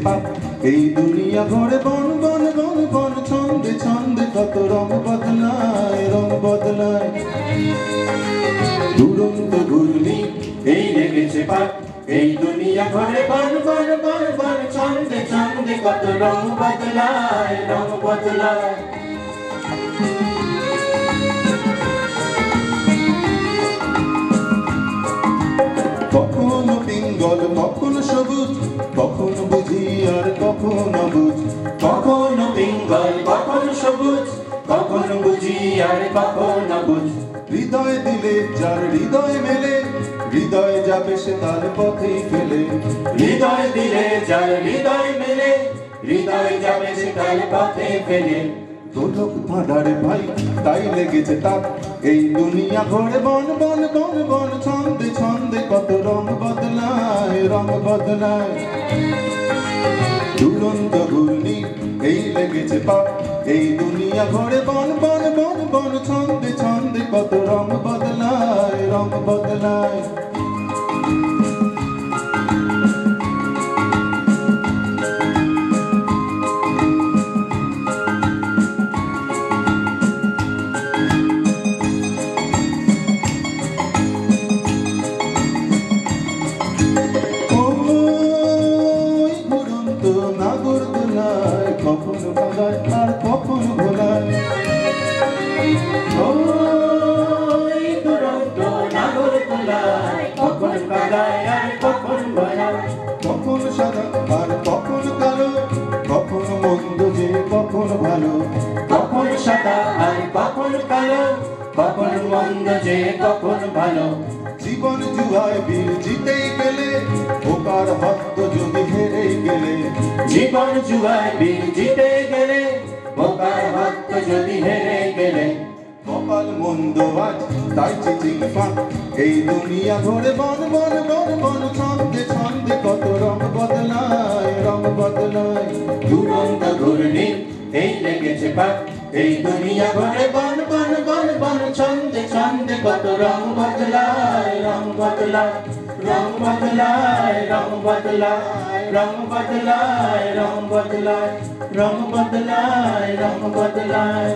পাপ এই দুনিয়া ঘরে বন বন বন বন ছন্দে ছন্দে কত রং বদলায় রং বদলায় দুরন্ত ঘূর্ণি এই লেগেছে পাপ এই দুনিয়া ঘরে বন বন বন বন ছন্দে ছন্দে কত রং বদলায় রং বদলায় কখনো পিঙ্গল কখনো সবুজ কখনো বুঝি আর কখনো বুঝ কখনো পিঙ্গল কখনো সবুজ কখনো বুঝি আর কখনো বুঝ হৃদয় দিলে যার হৃদয় মেলে হৃদয় যাবে সে তার পথেই ফেলে হৃদয় দিলে যার হৃদয় মেলে হৃদয় যাবে সে তার পথে ফেলে দোলক ভাঁড়ার ভাই তাই লেগেছে তাপ এই দুনিয়া ঘরে বন বন বন বন ছন্দে ছন্দে কত রং বদলায় রং বদলায় দুরন্ত ঘূর্ণি এই লেগেছে পাপ এই দুনিয়া ঘরে বন বন বন বন ছন্দে ছন্দে কত রং বদলায় রং বদলায় কখনো কাঁদায় আর কখনো ভোলায় ওই দুরন্ত নাগরদোলায় কখন কাঁদায় আর কখন ভোলায় কখনো সাদা আর কখনো কালো কখনো মন্দ যে কখনো ভালো কখন সাদা আর কখন কালো কখন মন্দ যে কখন ভালো জীবন জুয়ায় বীর জিতেই গেলে ওকার ভক্ত যদি হেরেই গেলে জীবন জুয়ায় বীর জিতে গেলে বোকার ভক্ত যদি হেরে গেলে কপাল মন্দ আজ তাই চিচিং ফাঁক এই দুনিয়া ঘরে বন বন বন বন ছন্দে ছন্দে কত রং বদলায় রং বদলায় দুরন্ত ঘূর্ণি এই লেগেছে পাপ এই দুনিয়া ঘরে বন বন বন বন ছন্দে ছন্দে কত রং বদলায় রং বদলায় রং বদলায় রং বদলায় রং বদলায় রং বদলায় রং বদলায় রং বদলায়